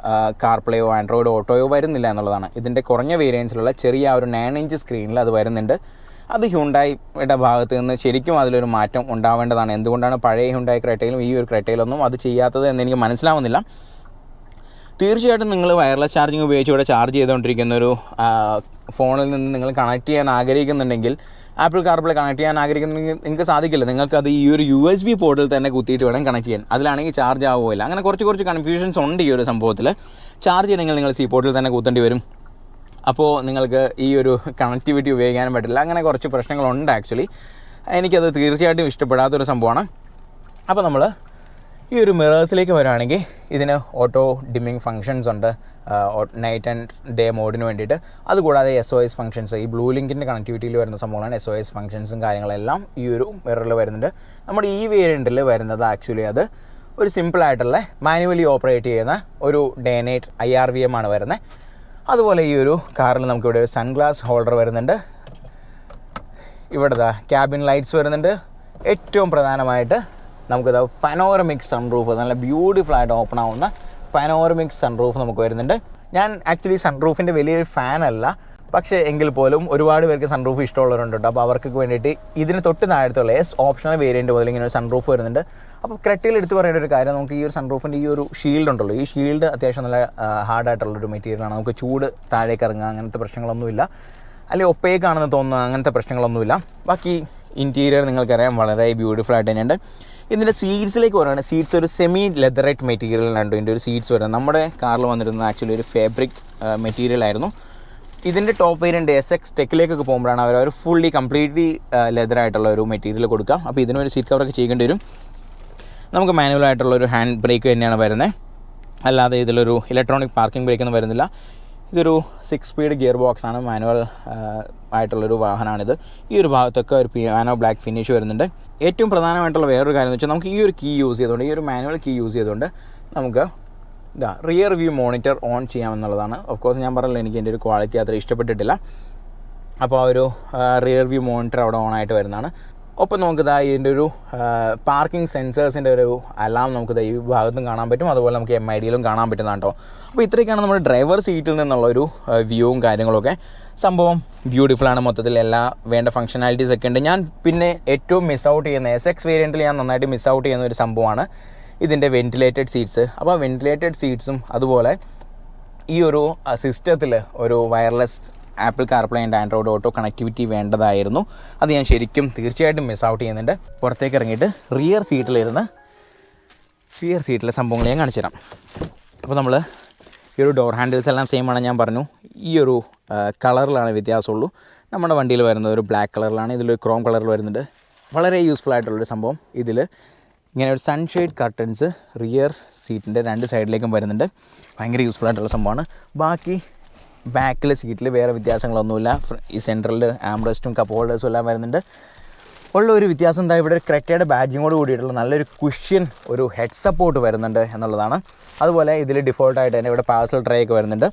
കാർപ്ലേയോ ആൻഡ്രോയിഡ് ഓട്ടോയോ വരുന്നില്ല എന്നുള്ളതാണ്. ഇതിൻ്റെ കുറഞ്ഞ വേരിയൻസിലുള്ള ചെറിയ ഒരു 9 ഇഞ്ച് സ്ക്രീനിൽ അത് വരുന്നുണ്ട്. അത് ഹ്യുണ്ടായിയുടെ ഭാഗത്ത് നിന്ന് ശരിക്കും അതിലൊരു മാറ്റം ഉണ്ടാവേണ്ടതാണ്. എന്തുകൊണ്ടാണ് പഴയ ഹ്യുണ്ടായി ക്രെറ്റയിലും ഈ ഒരു ക്രെറ്റയിലൊന്നും അത് ചെയ്യാത്തത് എന്ന് എനിക്ക് മനസ്സിലാവുന്നില്ല. തീർച്ചയായിട്ടും നിങ്ങൾ വയർലെസ് ചാർജിങ് ഉപയോഗിച്ച് ഇവിടെ ചാർജ് ചെയ്തുകൊണ്ടിരിക്കുന്ന ഒരു ഫോണിൽ നിന്ന് നിങ്ങൾ കണക്ട് ചെയ്യാൻ ആഗ്രഹിക്കുന്നുണ്ടെങ്കിൽ, ആപ്പിൾ കാർപ്ലേ കണക്ട് ചെയ്യാൻ ആഗ്രഹിക്കുന്നുണ്ടെങ്കിൽ നിങ്ങൾക്ക് സാധിക്കില്ല. നിങ്ങൾക്കത് ഈ ഒരു USB പോർട്ടിൽ തന്നെ കുത്തിയിട്ട് വേണം കണക്ട് ചെയ്യാൻ. അതിലാണെങ്കിൽ ചാർജ് ആവുകയില്ല. അങ്ങനെ കുറച്ച് കൺഫ്യൂഷൻസ് ഉണ്ട് ഈ ഒരു സംഭവത്തിൽ. ചാർജ് ചെയ്യണമെങ്കിൽ നിങ്ങൾ C പോർട്ടിൽ തന്നെ കുത്തേണ്ടി വരും. അപ്പോൾ നിങ്ങൾക്ക് ഈ ഒരു കണക്ടിവിറ്റി ഉപയോഗിക്കാനും പറ്റില്ല. അങ്ങനെ കുറച്ച് പ്രശ്നങ്ങളുണ്ട് ആക്ച്വലി. എനിക്കത് തീർച്ചയായിട്ടും ഇഷ്ടപ്പെടാത്തൊരു സംഭവമാണ്. അപ്പോൾ നമ്മൾ ഈ ഒരു മിറേഴ്സിലേക്ക് വരികയാണെങ്കിൽ ഇതിന് ഓട്ടോ ഡിമ്മിങ് ഫങ്ഷൻസ് ഉണ്ട് നൈറ്റ് ആൻഡ് ഡേ മോഡിന് വേണ്ടിയിട്ട്. അതുകൂടാതെ SOS ഫങ്ഷൻസ്, ഈ ബ്ലൂ ലിങ്കിൻ്റെ കണക്ടിവിറ്റിയിൽ വരുന്ന സംഭവമാണ് SOS ഫങ്ഷൻസും കാര്യങ്ങളെല്ലാം ഈ ഒരു മിററിൽ വരുന്നുണ്ട്. നമ്മുടെ ഈ വേരിയൻറ്റിൽ വരുന്നത് ആക്ച്വലി അത് ഒരു സിമ്പിളായിട്ടുള്ള മാനുവലി ഓപ്പറേറ്റ് ചെയ്യുന്ന ഒരു ഡേ നൈറ്റ് IRVM ആണ് വരുന്നത്. അതുപോലെ ഈ ഒരു കാറിൽ നമുക്കിവിടെ ഒരു സൺഗ്ലാസ് ഹോൾഡർ വരുന്നുണ്ട്. ഇവിടെ ക്യാബിൻ ലൈറ്റ്സ് വരുന്നുണ്ട്. ഏറ്റവും പ്രധാനമായിട്ട് നമുക്കിത് പനോറമിക് സൺറൂഫ്, നല്ല ബ്യൂട്ടിഫുൾ ആയിട്ട് ഓപ്പൺ ആവുന്ന പനോറമിക് സൺറൂഫ് നമുക്ക് വരുന്നുണ്ട്. ഞാൻ ആക്ച്വലി സൺറൂഫിൻ്റെ വലിയൊരു ഫാനല്ല, പക്ഷേ എങ്കിൽ പോലും ഒരുപാട് പേർക്ക് സൺറൂഫ് ഇഷ്ടമുള്ളവരുണ്ട്. അപ്പോൾ അവർക്ക് വേണ്ടിയിട്ട് ഇതിന് തൊട്ട് താഴത്തുള്ള ഓപ്ഷണൽ വേരിയൻറ്റ് മുതൽ ഇങ്ങനെ ഒരു സൺറൂഫ് വരുന്നുണ്ട്. അപ്പോൾ ക്രെറ്റയിൽ എടുത്ത് പറയേണ്ട ഒരു കാര്യം, നമുക്ക് ഈ ഒരു സൺറൂഫിൻ്റെ ഈ ഒരു ഷീൽഡ് ഉണ്ടല്ലോ, ഈ ഷീൽഡ് അത്യാവശ്യം നല്ല ഹാർഡായിട്ടുള്ളൊരു മെറ്റീരിയലാണ്. നമുക്ക് ചൂട് താഴേക്ക് ഇറങ്ങുക അങ്ങനത്തെ പ്രശ്നങ്ങളൊന്നുമില്ല. അല്ലെങ്കിൽ ഒപ്പേക്കാണെന്ന് തോന്നുക അങ്ങനത്തെ പ്രശ്നങ്ങളൊന്നുമില്ല. ബാക്കി ഇൻറ്റീരിയർ നിങ്ങൾക്കറിയാം വളരെ ബ്യൂട്ടിഫുൾ ആയിട്ട് തന്നെയുണ്ട്. ഇതിൻ്റെ സീറ്റ്സിലേക്ക് പറയുകയാണ്, സീറ്റ്സ് ഒരു സെമി ലെതറൈറ്റ് മെറ്റീരിയലാണ് ഇതിൻ്റെ ഒരു സീറ്റ്സ് വരുന്നത്. നമ്മുടെ കാറിൽ വന്നിരുന്നത് ആക്ച്വലി ഒരു ഫാബ്രിക് മെറ്റീരിയൽ ആയിരുന്നു. ഇതിൻ്റെ ടോപ്പ് വേരിയൻ്റ് SX ടെക്കിലേക്കൊക്കെ പോകുമ്പോഴാണ് അവർ ഫുള്ളി കംപ്ലീറ്റ്ലി ലെതറായിട്ടുള്ള ഒരു മെറ്റീരിയൽ കൊടുക്കുക. അപ്പോൾ ഇതിനൊരു സീറ്റ് കവറൊക്കെ ചെയ്യേണ്ടി വരും. നമുക്ക് മാനുവലായിട്ടുള്ളൊരു ഹാൻഡ് ബ്രേക്ക് തന്നെയാണ് വരുന്നത്. അല്ലാതെ ഇതിലൊരു ഇലക്ട്രോണിക് പാർക്കിംഗ് ബ്രേക്കൊന്നും വരുന്നില്ല. ഇതൊരു 6 സ്പീഡ് ഗിയർ ബോക്സാണ്, മാനുവൽ ആയിട്ടുള്ളൊരു വാഹനമാണിത്. ഈ ഒരു ഭാഗത്തൊക്കെ ഒരു പിയാനോ ബ്ലാക്ക് ഫിനിഷ് വരുന്നുണ്ട്. ഏറ്റവും പ്രധാനമായിട്ടുള്ള വേറൊരു കാര്യം എന്ന് വെച്ചാൽ നമുക്ക് ഈ ഒരു കീ യൂസ് ചെയ്തുകൊണ്ട്, ഈ ഒരു മാനുവൽ കീ യൂസ് ചെയ്തുകൊണ്ട് നമുക്ക് റിയർ വ്യൂ മോണിറ്റർ ഓൺ ചെയ്യാമെന്നുള്ളതാണ്. ഓഫ് കോഴ്സ് ഞാൻ പറഞ്ഞല്ലോ എനിക്ക് എൻ്റെ ഒരു ക്വാളിറ്റി അത്ര ഇഷ്ടപ്പെട്ടിട്ടില്ല. അപ്പോൾ ആ ഒരു റിയർ വ്യൂ മോണിറ്റർ അവിടെ ഓണായിട്ട് വരുന്നതാണ്. ഒപ്പം നമുക്കിതാ ഇതിൻ്റെ ഒരു പാർക്കിംഗ് സെൻസേഴ്സിൻ്റെ ഒരു അലാം നമുക്കിത് ഈ ഭാഗത്തും കാണാൻ പറ്റും. അതുപോലെ നമുക്ക് MIDയിലും കാണാൻ പറ്റുന്നതാണ് കേട്ടോ. അപ്പോൾ ഇത്രയൊക്കെയാണ് നമ്മുടെ ഡ്രൈവർ സീറ്റിൽ നിന്നുള്ളൊരു വ്യൂവും കാര്യങ്ങളൊക്കെ. സംഭവം ബ്യൂട്ടിഫുള്ളാണ്. മൊത്തത്തിൽ എല്ലാ വേണ്ട ഫങ്ഷനാലിറ്റീസ് ഒക്കെ ഉണ്ട്. ഞാൻ പിന്നെ ഏറ്റവും മിസ് ഔട്ട് ചെയ്യുന്ന SX വേരിയൻറ്റിൽ ഞാൻ നന്നായിട്ട് മിസ് ഔട്ട് ചെയ്യുന്ന ഒരു സംഭവമാണ് ഇതിൻ്റെ വെൻറ്റിലേറ്റഡ് സീറ്റ്സ്. അപ്പോൾ വെൻറ്റിലേറ്റഡ് സീറ്റ്സും അതുപോലെ ഈ ഒരു സിസ്റ്റത്തിൽ ഒരു wireless Apple CarPlay and Android Auto connectivity വേണ്ടതായിരുന്നു. അത് ഞാൻ ശരിക്കും തീർച്ചയായിട്ടും മിസ് ഔട്ട് ചെയ്യുന്നുണ്ട്. പുറത്തേക്ക് ഇറങ്ങിയിട്ട് റിയർ സീറ്റിലെ സംഭവങ്ങൾ ഞാൻ കാണിച്ചു തരാം. അപ്പോൾ നമ്മൾ ഈ ഒരു ഡോർ ഹാൻഡിൽസ് എല്ലാം സെയിം ആണ് ഞാൻ പറഞ്ഞു. ഈ ഒരു കളറിലാണ് വ്യത്യാസമുള്ളൂ. നമ്മുടെ വണ്ടിയിൽ വരുന്നത് ഒരു ബ്ലാക്ക് കളറിലാണ്, ഇതിലൊരു ക്രോം കളറിൽ വരുന്നുണ്ട്. വളരെ യൂസ്ഫുൾ ആയിട്ടുള്ളൊരു സംഭവം. ഇതിൽ ഇങ്ങനെ ഒരു സൺഷെയ്ഡ് കർട്ടൻസ് റിയർ സീറ്റിൻ്റെ 2 സൈഡിലേക്കും വരുന്നുണ്ട്. ഭയങ്കര യൂസ്ഫുൾ ആയിട്ടുള്ള സംഭവമാണ്. ബാക്കി ബാക്കിലെ സീറ്റിൽ വേറെ വ്യത്യാസങ്ങളൊന്നുമില്ല. ഈ സെൻട്രലിൽ ആംബ്രസ്റ്റും കപ്പ് ഹോൾഡേഴ്സും എല്ലാം വരുന്നുണ്ട്. ഉള്ള ഒരു വ്യത്യാസം എന്താ, ഇവിടെ ഒരു ക്രെറ്റയുടെ ബാഡ്ജിങ്ങോട് കൂടിയിട്ടുള്ള നല്ലൊരു കുഷ്യൻ ഒരു ഹെഡ് സപ്പോർട്ട് വരുന്നുണ്ട് എന്നുള്ളതാണ്. അതുപോലെ ഇതിൽ ഡിഫോൾട്ടായിട്ട് തന്നെ ഇവിടെ പാഴ്സൽ ട്രേ ഒക്കെ വരുന്നുണ്ട്.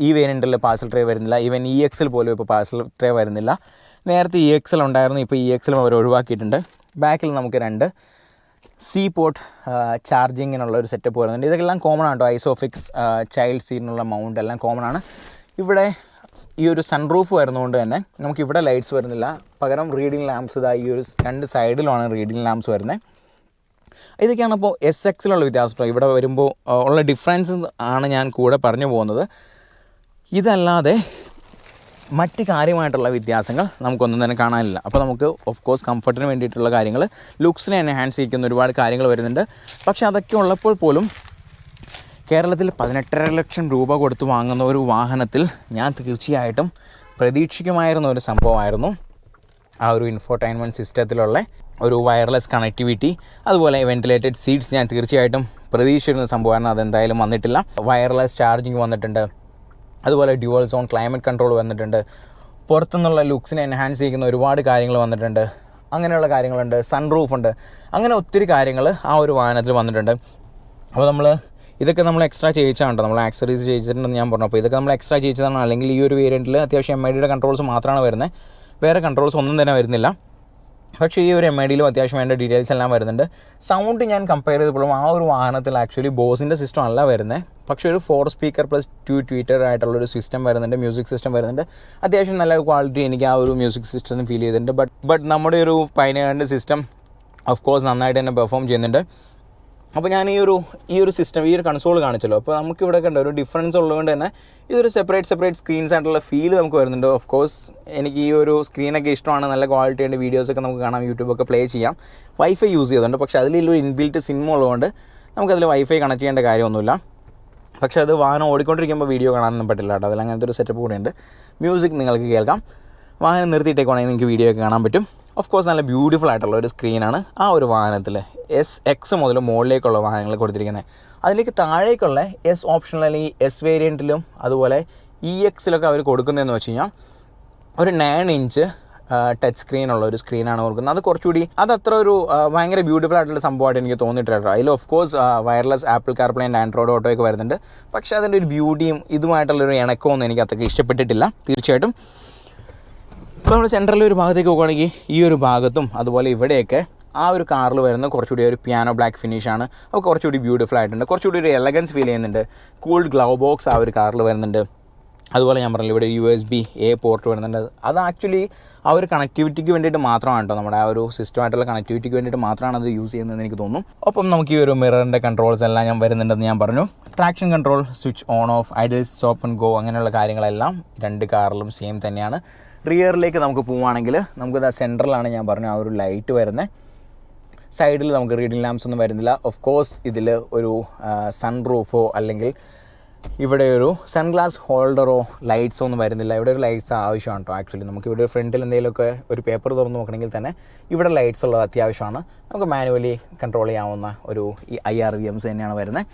ഈ വേരിയൻറ്റിൽ പാഴ്സൽ ട്രേ വരുന്നില്ല. ഈവൻ EXൽ പോലും ഇപ്പോൾ പാഴ്സൽ ട്രേ വരുന്നില്ല. നേരത്തെ EXൽ ഉണ്ടായിരുന്നു, ഇപ്പോൾ EXലും അവർ ഒഴിവാക്കിയിട്ടുണ്ട്. ബാക്കിൽ നമുക്ക് 2 C പോർട്ട് ചാർജിങ്ങിനുള്ള ഒരു സെറ്റപ്പ് വരുന്നുണ്ട്. ഇതെല്ലാം കോമൺ ആണ് കേട്ടോ. ഐസോഫിക്സ് ചൈൽഡ് സീറ്റിനുള്ള മൗണ്ട് എല്ലാം കോമൺ ആണ്. ഇവിടെ ഈ ഒരു സൺറൂഫ് വരുന്നതുകൊണ്ട് തന്നെ നമുക്കിവിടെ ലൈറ്റ്സ് വരുന്നില്ല. പകരം റീഡിംഗ് ലാംപ്സ് ഈ ഒരു 2 സൈഡിലാണ് റീഡിംഗ് ലാംപ്സ് വരുന്നത്. ഇതൊക്കെയാണ് ഇപ്പോൾ SXലുള്ള വ്യത്യാസം. ഇവിടെ വരുമ്പോൾ ഉള്ള ഡിഫറൻസ് ആണ് ഞാൻ കൂടെ പറഞ്ഞു പോകുന്നത്. ഇതല്ലാതെ മറ്റ് കാര്യമായിട്ടുള്ള വ്യത്യാസങ്ങൾ നമുക്കൊന്നും തന്നെ കാണാനില്ല. അപ്പോൾ നമുക്ക് ഓഫ് കോഴ്സ് കംഫർട്ടിന് വേണ്ടിയിട്ടുള്ള കാര്യങ്ങൾ, ലുക്സിനെ എൻഹാൻസ് ചെയ്യുന്ന ഒരുപാട് കാര്യങ്ങൾ വരുന്നുണ്ട്. പക്ഷേ അതൊക്കെ ഉള്ളപ്പോൾ പോലും കേരളത്തിൽ 18.5 ലക്ഷം രൂപ കൊടുത്ത് വാങ്ങുന്ന ഒരു വാഹനത്തിൽ ഞാൻ തീർച്ചയായിട്ടും പ്രതീക്ഷിക്കുമായിരുന്ന ഒരു സംഭവമായിരുന്നു ആ ഒരു ഇൻഫോർടൈൻമെൻറ്റ് സിസ്റ്റത്തിലുള്ള ഒരു വയർലെസ് കണക്ടിവിറ്റി, അതുപോലെ വെൻറ്റിലേറ്റഡ് സീറ്റ്സ് ഞാൻ തീർച്ചയായിട്ടും പ്രതീക്ഷിച്ചിരുന്ന സംഭവമാണ്. അതെന്തായാലും വന്നിട്ടില്ല. വയർലെസ് ചാർജിങ് വന്നിട്ടുണ്ട്, അതുപോലെ ഡ്യുവൽ സോൺ ക്ലൈമറ്റ് കൺട്രോൾ വന്നിട്ടുണ്ട്, പുറത്തുനിന്നുള്ള ലുക്സിനെ എൻഹാൻസ് ചെയ്യുന്ന ഒരുപാട് കാര്യങ്ങൾ വന്നിട്ടുണ്ട്, അങ്ങനെയുള്ള കാര്യങ്ങളുണ്ട്, സൺറൂഫ് ഉണ്ട്, അങ്ങനെ ഒത്തിരി കാര്യങ്ങൾ ആ ഒരു വാഹനത്തിൽ വന്നിട്ടുണ്ട്. അപ്പോൾ ഇതൊക്കെ നമ്മൾ എക്സ്ട്രാ ചെയ്യിച്ചാണ് നമ്മൾ ആക്സറീസ് ചെയ്യിച്ചിട്ടുണ്ടെന്ന് ഞാൻ പറഞ്ഞു. അപ്പോൾ ഇതൊക്കെ നമ്മൾ എക്സ്ട്രാ ചെയ്യിച്ചതാണ്. അല്ലെങ്കിൽ ഈ ഒരു വേരിയൻറ്റിൽ അത്യാവശ്യം MIDയുടെ കൺട്രോൾസ് മാത്രമാണ് വരുന്നത്, വേറെ കൺട്രോൾസ് ഒന്നും തന്നെ വരുന്നില്ല. പക്ഷേ ഈ ഒരു MIDയിലും അത്യാവശ്യം വേണ്ട ഡീറ്റെയിൽസ് എല്ലാം വരുന്നുണ്ട്. സൗണ്ട് ഞാൻ കമ്പയർ ചെയ്തപ്പോഴും ആ ഒരു വാഹനത്തിൽ ആക്ച്വലി ബോസിൻ്റെ സിസ്റ്റം അല്ല വരുന്നത്, പക്ഷേ ഒരു 4 സ്പീക്കർ പ്ലസ് 2 ട്വീറ്റർ ആയിട്ടുള്ളൊരു സിസ്റ്റം വരുന്നുണ്ട്, മ്യൂസിക് സിസ്റ്റം വരുന്നുണ്ട്. അത്യാവശ്യം നല്ല ക്വാളിറ്റി എനിക്ക് ആ ഒരു മ്യൂസിക് സിസ്റ്റം ഫീൽ ചെയ്തിട്ടുണ്ട്. ബട്ട് നമ്മുടെ ഒരു പൈനയറിൻ്റെ സിസ്റ്റം ഓഫ് കോഴ്സ് നന്നായിട്ട് തന്നെ പെർഫോം ചെയ്യുന്നുണ്ട്. അപ്പോൾ ഞാൻ ഈ ഒരു സിസ്റ്റം, ഈ ഒരു കൺസോൾ കാണിച്ചല്ലോ, അപ്പോൾ നമുക്കിവിടെ കണ്ട ഒരു ഡിഫറൻസ് ഉള്ളതുകൊണ്ട് തന്നെ ഇതൊരു സെപ്പറേറ്റ് സ്ക്രീൻസ് ആയിട്ടുള്ള ഫീൽ നമുക്ക് വരുന്നുണ്ട്. ഓഫ് കോഴ്സ് എനിക്ക് ഈ ഒരു സ്ക്രീനൊക്കെ ഇഷ്ടമാണ്, നല്ല ക്വാളിറ്റി ഉണ്ട്, വീഡിയോസൊക്കെ നമുക്ക് കാണാം, യൂട്യൂബൊക്കെ പ്ലേ ചെയ്യാം. വൈഫൈ യൂസ് ചെയ്തുകൊണ്ട്, പക്ഷേ അതിലൊരു ഇൻബിൽറ്റ് സിം ഉള്ളതുകൊണ്ട് നമുക്കതിൽ വൈഫൈ കണക്ട് ചെയ്യേണ്ട കാര്യമൊന്നുമില്ല. പക്ഷേ അത് വാഹനം ഓടിക്കൊണ്ടിരിക്കുമ്പോൾ വീഡിയോ കാണാനൊന്നും പറ്റില്ല കേട്ടോ, അതിൽ അങ്ങനത്തെ ഒരു സെറ്റപ്പ് കൂടെ ഉണ്ട്. മ്യൂസിക് നിങ്ങൾക്ക് കേൾക്കാം, വാഹനം നിർത്തിയിട്ടേക്കുവാണെങ്കിൽ നിങ്ങൾക്ക് വീഡിയോ ഒക്കെ കാണാൻ പറ്റും. ഓഫ് കോഴ്സ് നല്ല ബ്യൂട്ടിഫുൾ ആയിട്ടുള്ള ഒരു സ്ക്രീനാണ് ആ ഒരു വാഹനത്തിൽ. SX മുതൽ മുകളിലേക്കുള്ള വാഹനങ്ങൾ കൊടുത്തിരിക്കുന്നത്. അതിലേക്ക് താഴേക്കുള്ള S ഓപ്ഷനിൽ അല്ലെങ്കിൽ S വേരിയൻറ്റിലും അതുപോലെ EXലൊക്കെ അവർ കൊടുക്കുന്നതെന്ന് വെച്ച് കഴിഞ്ഞാൽ ഒരു 9 ഇഞ്ച് ടച്ച് സ്ക്രീനുള്ള ഒരു സ്ക്രീനാണ് കൊടുക്കുന്നത്. അത് കുറച്ചുകൂടി അതത്ര ഒരു ഭയങ്കര ബ്യൂട്ടിഫുൾ ആയിട്ടുള്ള സംഭവമായിട്ട് എനിക്ക് തോന്നിയിട്ടുണ്ട്. അതിൽ of course wireless Apple CarPlay and Android auto ഒക്കെ വരുന്നുണ്ട്. പക്ഷേ അതിൻ്റെ ഒരു ബ്യൂട്ടിയും ഇതുമായിട്ടുള്ളൊരു ഇണക്കമൊന്നും എനിക്ക് അത്രയ്ക്ക് ഇഷ്ടപ്പെട്ടിട്ടില്ല തീർച്ചയായിട്ടും. ഇപ്പോൾ നമ്മൾ സെൻട്രലിൽ ഒരു ഭാഗത്തേക്ക് പോകുകയാണെങ്കിൽ ഈ ഒരു ഭാഗത്തും അതുപോലെ ഇവിടെയൊക്കെ ആ ഒരു കാറിൽ വരുന്ന കുറച്ചുകൂടി ഒരു പിയാനോ ബ്ലാക്ക് ഫിനിഷാണ്. അപ്പോൾ കുറച്ചുകൂടി ബ്യൂട്ടിഫുൾ ആയിട്ടുണ്ട്, കുറച്ചുകൂടി ഒരു എലഗൻസ് ഫീൽ ചെയ്യുന്നുണ്ട്. കൂൾഡ് ഗ്ലൗ ബോക്സ് ആ ഒരു കാറിൽ വരുന്നുണ്ട്. അതുപോലെ ഞാൻ പറഞ്ഞില്ല, ഇവിടെ USB-A പോർട്ട് വരുന്നുണ്ട്. അത് ആക്ച്വലി ആ ഒരു കണക്ടിവിറ്റിക്ക് വേണ്ടിയിട്ട് മാത്രമാണ് കേട്ടോ, നമ്മുടെ ആ ഒരു സിസ്റ്റമായിട്ടുള്ള കണക്ടിവിറ്റിക്ക് വേണ്ടിയിട്ട് മാത്രമാണ് അത് യൂസ് ചെയ്യുന്നതെന്ന് എനിക്ക് തോന്നുന്നു. ഒപ്പം നമുക്ക് ഈ ഒരു മിററിൻ്റെ കൺട്രോൾസ് എല്ലാം ഞാൻ വരുന്നുണ്ടെന്ന് ഞാൻ പറഞ്ഞു. Traction control, switch on of, idle stop and go, അങ്ങനെയുള്ള കാര്യങ്ങളെല്ലാം രണ്ട് കാറിലും സെയിം തന്നെയാണ്. റിയറിലേക്ക് നമുക്ക് പോവുകയാണെങ്കിൽ നമുക്കിത് സെൻട്രലാണ് ഞാൻ പറഞ്ഞു ആ ഒരു ലൈറ്റ് വരുന്നത്. സൈഡിൽ നമുക്ക് റീഡിംഗ് ലാംപ്സ് ഒന്നും വരുന്നില്ല. ഓഫ് കോഴ്സ് ഇതിൽ ഒരു സൺറൂഫോ അല്ലെങ്കിൽ ഇവിടെ ഒരു സൺഗ്ലാസ് ഹോൾഡറോ ലൈറ്റ്സോ ഒന്നും വരുന്നില്ല. ഇവിടെ ഒരു ലൈറ്റ്സ് ആവശ്യമാണ് കേട്ടോ. ആക്ച്വലി നമുക്ക് ഇവിടെ ഫ്രണ്ടിൽ എന്തെങ്കിലുമൊക്കെ ഒരു പേപ്പർ തുറന്ന് നോക്കണമെങ്കിൽ തന്നെ ഇവിടെ ലൈറ്റ്സ് ഉള്ളത് അത്യാവശ്യമാണ്. നമുക്ക് മാനുവലി കൺട്രോൾ ചെയ്യാവുന്ന ഒരു IRVMs തന്നെയാണ് വരുന്നത്.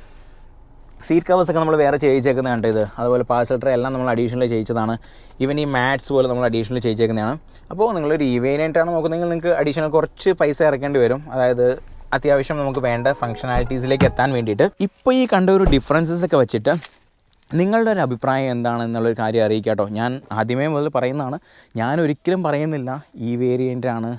സീറ്റ് കവേഴ്സൊക്കെ നമ്മൾ വേറെ ചെയ്യിച്ചേക്കുന്നത് കണ്ടത്, അതുപോലെ പാഴ്സൽ ട്രേ എല്ലാം നമ്മൾ അഡീഷണൽ ചെയ്യിച്ചതാണ്. ഈവൻ ഈ മാറ്റ്സ് പോലെ നമ്മൾ അഡീഷണൽ ചെയ്യിച്ചേക്കുന്നതാണ്. അപ്പോൾ നിങ്ങളൊരു വേരിയൻ്റാണ് നോക്കുന്നതെങ്കിൽ നിങ്ങൾക്ക് അഡീഷണൽ കുറച്ച് പൈസ ഇറക്കേണ്ടി വരും, അതായത് അത്യാവശ്യം നമുക്ക് വേണ്ട ഫങ്ഷനാലിറ്റീസിലേക്ക് എത്താൻ വേണ്ടിയിട്ട്. ഇപ്പോൾ ഈ കണ്ട ഒരു ഡിഫറൻസസ് ഒക്കെ വെച്ചിട്ട് നിങ്ങളുടെ ഒരു അഭിപ്രായം എന്താണെന്നുള്ളൊരു കാര്യം അറിയിക്കാം കേട്ടോ. ഞാൻ ആദ്യമേ മുതൽ പറയുന്നതാണ്, ഞാൻ ഒരിക്കലും പറയുന്നില്ല ഈ വേരിയൻ്റാണ്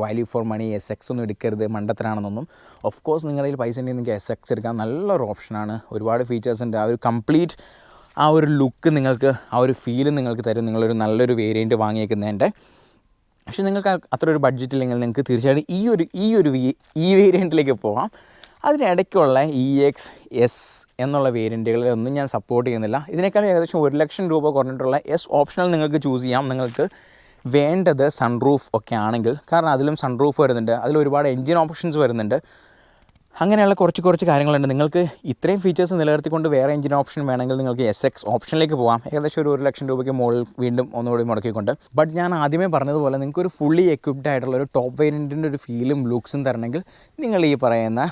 വാല്യൂ ഫോർ മണി, SX ഒന്നും എടുക്കരുത്, മണ്ടത്തരാണെന്നൊന്നും. ഓഫ് കോഴ്സ് നിങ്ങളുടെ കയ്യിൽ പൈസ ഉണ്ടെങ്കിൽ നിങ്ങൾക്ക് SX എടുക്കാൻ നല്ലൊരു ഓപ്ഷനാണ്. ഒരുപാട് ഫീച്ചേഴ്സ് ഉണ്ട്. ആ ഒരു കംപ്ലീറ്റ് ആ ഒരു ലുക്ക് നിങ്ങൾക്ക്, ആ ഒരു ഫീല് നിങ്ങൾക്ക് തരും നിങ്ങളൊരു നല്ലൊരു വേരിയൻറ്റ് വാങ്ങിയേക്കുന്നതിൻ്റെ. പക്ഷേ നിങ്ങൾക്ക് അത്ര ഒരു ബഡ്ജറ്റ് ഇല്ലെങ്കിൽ നിങ്ങൾക്ക് തീർച്ചയായിട്ടും ഈ വേരിയൻറ്റിലേക്ക് പോകാം. അതിനിടയ്ക്കുള്ള EX, S എന്നുള്ള വേരിയൻറ്റുകളൊന്നും ഞാൻ സപ്പോർട്ട് ചെയ്യുന്നില്ല. ഇതിനേക്കാളും ഏകദേശം 1 ലക്ഷം രൂപ കുറഞ്ഞിട്ടുള്ള S ഓപ്ഷണൽ നിങ്ങൾക്ക് ചൂസ് ചെയ്യാം. നിങ്ങൾക്ക് വേണ്ടത് സൺറൂഫ് ഒക്കെ ആണെങ്കിൽ, കാരണം അതിലും സൺറൂഫ് വരുന്നുണ്ട്, അതിൽ ഒരുപാട് എൻജിൻ ഓപ്ഷൻസ് വരുന്നുണ്ട്. അങ്ങനെയുള്ള കുറച്ച് കാര്യങ്ങളുണ്ട്. നിങ്ങൾക്ക് ഇത്രയും ഫീച്ചേഴ്സ് നിലനിർത്തിക്കൊണ്ട് വേറെ എൻജിൻ ഓപ്ഷൻ വേണമെങ്കിൽ നിങ്ങൾക്ക് SX ഓപ്ഷനിലേക്ക് പോകാം, ഏകദേശം ഒരു 1 ലക്ഷം രൂപയ്ക്ക് മുകളിൽ വീണ്ടും ഒന്നുകൂടി മുടക്കിക്കൊണ്ട്. ബട്ട് ഞാൻ ആദ്യമേ പറഞ്ഞതുപോലെ നിങ്ങൾക്കൊരു ഫുള്ളി എക്വിപ്ഡ് ആയിട്ടുള്ള ഒരു ടോപ്പ് വേരിയൻറ്റിൻ്റെ ഒരു ഫീലും ലുക്സും തരണമെങ്കിൽ നിങ്ങൾ ഈ പറയുന്ന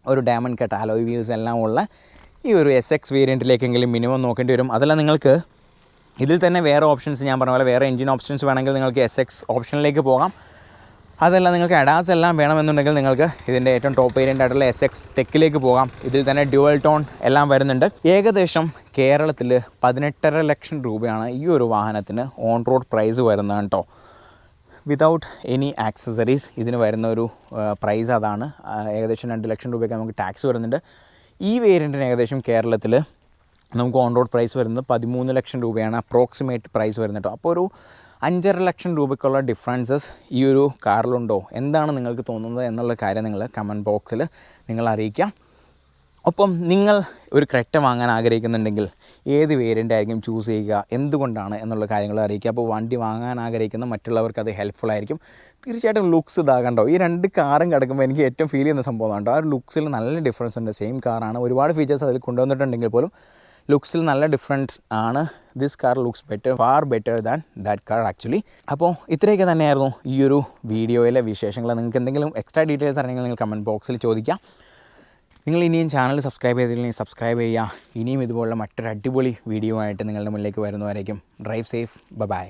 ഒരു ഡയമണ്ട് കട്ട് അലോയ് വീൽസ് എല്ലാം ഉള്ള ഈ ഒരു SX വേരിയൻറ്റിലേക്കെങ്കിലും മിനിമം നോക്കേണ്ടി വരും. അതല്ല നിങ്ങൾക്ക് ഇതിൽ തന്നെ വേറെ ഓപ്ഷൻസ്, ഞാൻ പറഞ്ഞ പോലെ വേറെ എൻജിൻ ഓപ്ഷൻസ് വേണമെങ്കിൽ നിങ്ങൾക്ക് SX ഓപ്ഷനിലേക്ക് പോകാം. അതല്ല നിങ്ങൾക്ക് അഡാസ് എല്ലാം വേണമെന്നുണ്ടെങ്കിൽ നിങ്ങൾക്ക് ഇതിൻ്റെ ഏറ്റവും ടോപ്പ് വേരിയൻ്റ് ആയിട്ടുള്ള SX ടെക്കിലേക്ക് പോകാം. ഇതിൽ തന്നെ ഡ്യുവൽ ടോൺ എല്ലാം വരുന്നുണ്ട്. ഏകദേശം കേരളത്തിൽ 18.5 ലക്ഷം രൂപയാണ് ഈ ഒരു വാഹനത്തിന് ഓൺ റോഡ് പ്രൈസ് വരുന്നത് കേട്ടോ. വിതൗട്ട് എനി ആക്സസറീസ് ഇതിന് വരുന്ന ഒരു പ്രൈസ് അതാണ്. ഏകദേശം 2 ലക്ഷം രൂപയ്ക്ക് നമുക്ക് ടാക്സ് വരുന്നുണ്ട്. ഈ വേരിയൻറ്റിന് ഏകദേശം കേരളത്തിൽ നമുക്ക് ഓൺ റോഡ് പ്രൈസ് വരുന്നത് 13 ലക്ഷം രൂപയാണ് അപ്രോക്സിമേറ്റ് പ്രൈസ് വരുന്നത് കേട്ടോ. അപ്പോൾ ഒരു 5.5 ലക്ഷം രൂപയ്ക്കുള്ള ഡിഫറൻസസ് ഈ ഒരു കാറിലുണ്ടോ, എന്താണ് നിങ്ങൾക്ക് തോന്നുന്നത് എന്നുള്ള കാര്യം നിങ്ങൾ കമൻറ്റ് ബോക്സിൽ നിങ്ങൾ അറിയിക്കാം. ഒപ്പം നിങ്ങൾ ഒരു ക്രെറ്റ വാങ്ങാൻ ആഗ്രഹിക്കുന്നുണ്ടെങ്കിൽ ഏത് വേരിയൻ്റ് ആയിരിക്കും ചൂസ് ചെയ്യുക, എന്തുകൊണ്ടാണ് എന്നുള്ള കാര്യങ്ങൾ അറിയിക്കുക. അപ്പോൾ വണ്ടി വാങ്ങാൻ ആഗ്രഹിക്കുന്ന മറ്റുള്ളവർക്ക് അത് ഹെൽപ്ഫുൾ ആയിരിക്കും. തീർച്ചയായിട്ടും ലുക്സ് ഇതാകണ്ടോ, ഈ രണ്ട് കാറും കിടക്കുമ്പോൾ എനിക്ക് ഏറ്റവും ഫീൽ ചെയ്യുന്ന സംഭവം കണ്ടോ, ആ ഒരു ലുക്സിൽ നല്ല ഡിഫറൻസ് ഉണ്ട്. സെയിം കാറാണ്, ഒരുപാട് ഫീച്ചേഴ്സ് അതിൽ കൊണ്ടുവന്നിട്ടുണ്ടെങ്കിൽ പോലും ലുക്സിൽ നല്ല ഡിഫറൻറ്റ് ആണ്. This car looks better, far better than that car actually. അപ്പോൾ ഇത്രയൊക്കെ തന്നെയായിരുന്നു ഈ ഒരു വീഡിയോയിലെ വിശേഷങ്ങൾ. നിങ്ങൾക്ക് എന്തെങ്കിലും എക്സ്ട്രാ ഡീറ്റെയിൽസ് അറിയെങ്കിൽ നിങ്ങൾ കമൻറ്റ് ബോക്സിൽ ചോദിക്കാം. നിങ്ങൾ ഇനിയും ചാനൽ സബ്സ്ക്രൈബ് ചെയ്തില്ലെങ്കിൽ സബ്സ്ക്രൈബ് ചെയ്യുക. ഇനിയും ഇതുപോലുള്ള മറ്റൊരു അടിപൊളി വീഡിയോ ആയിട്ട് നിങ്ങളുടെ മുന്നിലേക്ക് വരുന്നവരേക്കും ഡ്രൈവ് സേഫ്, ബൈ.